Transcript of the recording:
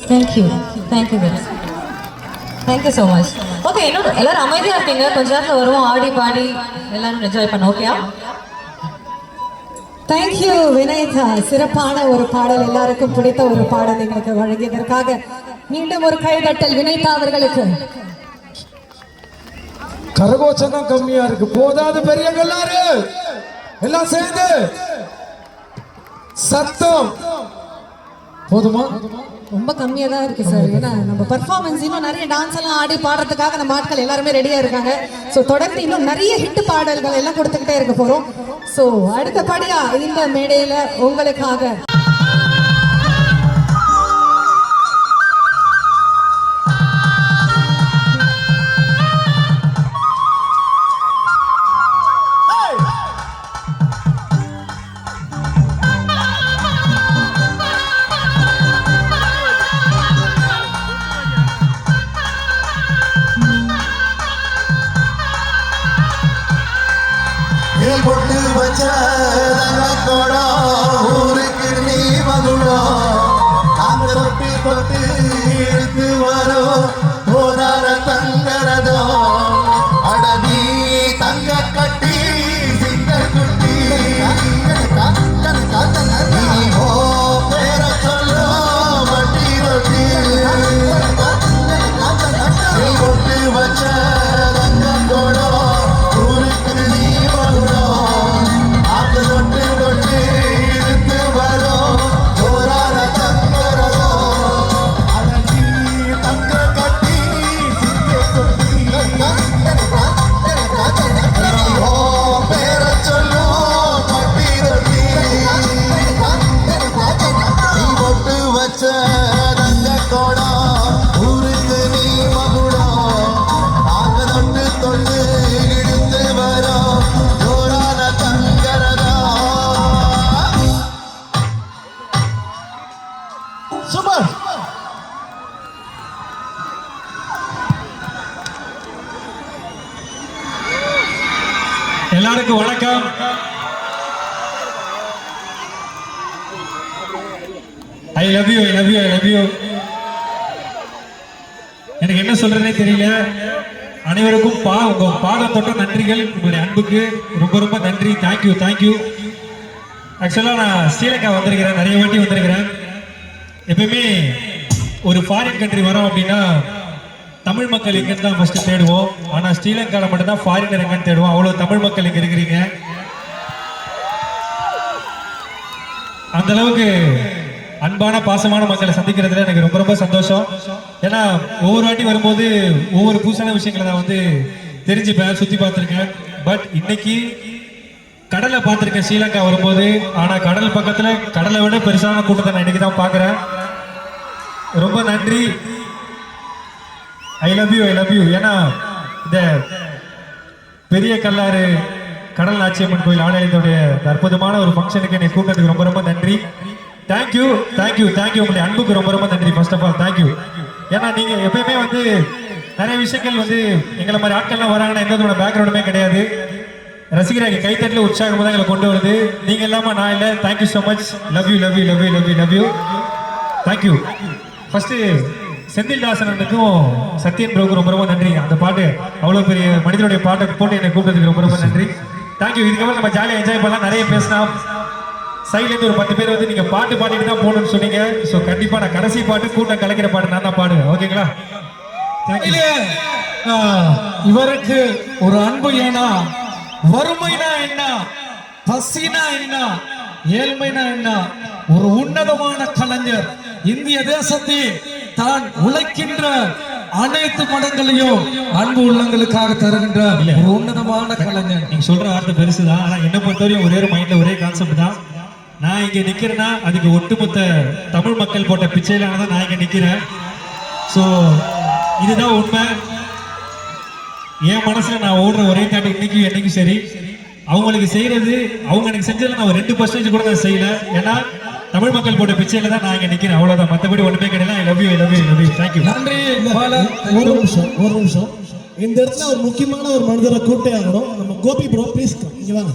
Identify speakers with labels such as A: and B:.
A: Thank you. Thank you guys. Thank you so much. Okay, எல்லாரும் அமைதியா இருக்கீங்க. கொஞ்ச நேரத்துல வருவோம், ஆடி பாடி எல்லாரும் என்ஜாய் பண்ண. ஓகேயா?
B: Thank you வினய்தா. சிறப்பான ஒரு பாடல், எல்லாருக்கும் பிடித்த ஒரு பாடல் எங்களுக்கு வழங்கியதற்காக மீண்டும் ஒரு கைதட்டல் வினய்தா அவர்களுக்கு.
C: கரகோஷம் தான் கம்மியா இருக்கு, போதாது பெரிய எல்லாரு எல்லாம் சேர்ந்து சத்தம் போதுமா?
B: ரொம்ப கம்மியா தான் இருக்கு சார். ஏன்னா நம்ம பெர்ஃபார்மன்ஸ் இன்னும் நிறைய டான்ஸ் எல்லாம் ஆடி பாடுறதுக்காக நம்ம ஆட்கள் எல்லாருமே ரெடியா இருக்காங்க. ஸோ தொடர்ந்து இன்னும் நிறைய ஹிட் பாடல்கள் எல்லாம் கொடுத்துக்கிட்டே இருக்க போறோம். ஸோ அடுத்தபடியா இந்த மேடையில உங்களுக்காக
D: பொட்டு வச்ச தங்கத்தோட ஊருக்கு நீ மகுடம் நாங்க தொட்டு தொட்டு இழுத்து வரும் போதார தங்கரதோ அடனி தங்க கட்டி சிங்க குட்டி பேர சொல்ல வட்டி ரொட்டி பொட்டு வச்ச தங்கத்தோட ஊருக்கு நீ
E: எல்லாருக்கும் வணக்கம். I love you, I love you, I love you. எனக்கு என்ன சொல்றதே தெரியல. அனைவருக்கும் உங்க பாடம் தொட்ட நன்றிகள், உங்களுடைய அன்புக்கு ரொம்ப ரொம்ப நன்றி. Thank you, thank you. ஆக்சுவலா நான் ஸ்ரீலங்கா வந்திருக்கிறேன், நிறைய வாட்டி வந்திருக்கிறேன். எப்பயுமே ஒரு ஃபாரின் கண்ட்ரி வரோம் அப்படின்னா தமிழ் மக்கள் எங்கன்னு தான் ஃபர்ஸ்ட் தேடுவோம். ஆனா ஸ்ரீலங்காவில் மட்டும்தான் ஃபாரினர் எங்கன்னு தேடுவோம். அவ்வளவு தமிழ் மக்கள் இங்க இருக்கிறீங்க. அந்த அளவுக்கு அன்பான பாசமான மக்களை சந்திக்கிறதுல எனக்கு ரொம்ப ரொம்ப சந்தோஷம். ஏன்னா ஒவ்வொரு வாட்டி வரும்போது ஒவ்வொரு புதுசான விஷயங்களை நான் வந்து தெரிஞ்சுப்பேன், சுத்தி பார்த்துருக்கேன். பட் இன்னைக்கு கடலை பார்த்துருக்கேன் ஸ்ரீலங்கா வரும்போது. ஆனா கடல் பக்கத்துல கடலை விட பெருசான கூட்டத்தை நான் இன்னைக்கு தான் பாக்குறேன். ரொம்ப நன்றி. I love you, I love you. ஏன்னா இந்த பெரிய கல்லாறு கடல் நாச்சியம்மன் கோயில் ஆலயத்துடைய அற்புதமான ஒரு ஃபங்க்ஷனுக்கு என்னை கூப்பிட்டதுக்கு ரொம்ப ரொம்ப நன்றி. Thank you, thank you, thank you. உங்களுடைய அன்புக்கு ரொம்ப ரொம்ப நன்றி. First of all thank you. ஏன்னா நீங்க எப்பயுமே வந்து நிறைய விஷயங்கள் வந்து எங்களை மாதிரி ஆட்கள்லாம் வராங்கன்னா எந்த விதமான பேக்ரவுண்டுமே கிடையாது. ரசிகராக கைத்தட்டில் உற்சாகமாக தான் எங்களை கொண்டு வருது. நீங்க இல்லாம நான் இல்லை. Thank you so much. Love you, love you, love you, love you, love you. Thank you. First செந்தில்தாசனுக்கும் சத்யன் ப்ரோக்கு ரொம்ப ரொம்ப நன்றி. அந்த பாட்டு அவ்வளோ பெரிய மனிதனுடைய பாட்டை போட்டு என்னை கூப்பிட்டதுக்கு ரொம்ப ரொம்ப நன்றி. தேங்க்யூ. இதுக்கப்புறம் நம்ம ஜாலியாக என்ஜாய் பண்ணலாம். நிறைய பேசலாம். சைட்லேருந்து ஒரு 10 பேர் வந்து நீங்க பாட்டு பாடிட்டு தான் போகணும்னு சொன்னீங்க. ஸோ கண்டிப்பா நான் கடைசி பாட்டு கூட்டம் கலைக்கிற பாட்டு நான் தான் பாடுவேன். ஓகேங்களா?
C: இவருக்கு ஒரு அன்பு. ஏன்னா வறுமைனா என்ன, பசினா என்ன, ஏழ்மைனா என்ன, ஒரு உன்னதமான கலைஞர். இந்திய தேசத்தில் தான் உழைக்கின்ற அனைத்து மடங்களையும் அன்பு உள்ளங்களுக்காக தருகின்ற ஒரு உன்னதமான கலைஞன்.
E: நீங்க சொல்ற வார்த்தை பெருசுதான். ஆனா என்ன பொறுத்தவரையும் ஒரே ஒரு மைண்ட்ல ஒரே கான்செப்ட் தான். நான் இங்க நிக்கிறேன்னா அதுக்கு ஒட்டுமொத்த தமிழ் மக்கள் போட்ட பிச்சையிலான தான் நான் இங்க நிக்கிறேன். ஸோ இதுதான் உண்மை. என் மனசுல நான் ஓடுற ஒரே தாண்டி இன்னைக்கு என்னைக்கும் சரி, அவங்களுக்கு செய்யறது, அவங்க எனக்கு செஞ்சதுல நான் ஒரு 2% கூட நான் செய்யல. ஏன்னா தமிழ் மக்கள் போட்ட பிச்சையில தான் நான் இங்க நிக்கிறேன். அவ்வளவுதான், மற்றபடி ஒண்ணுமே கிடையாது. I love you, I love you, I love you. Thank you.
C: நன்றி.
F: ஒரு நிமிஷம். இந்த இடத்துல ஒரு முக்கியமான ஒரு மனிதரை கூட்டே ஆகணும். நம்ம கோபி ப்ரோ ப்ளீஸ் இங்க வாங்க.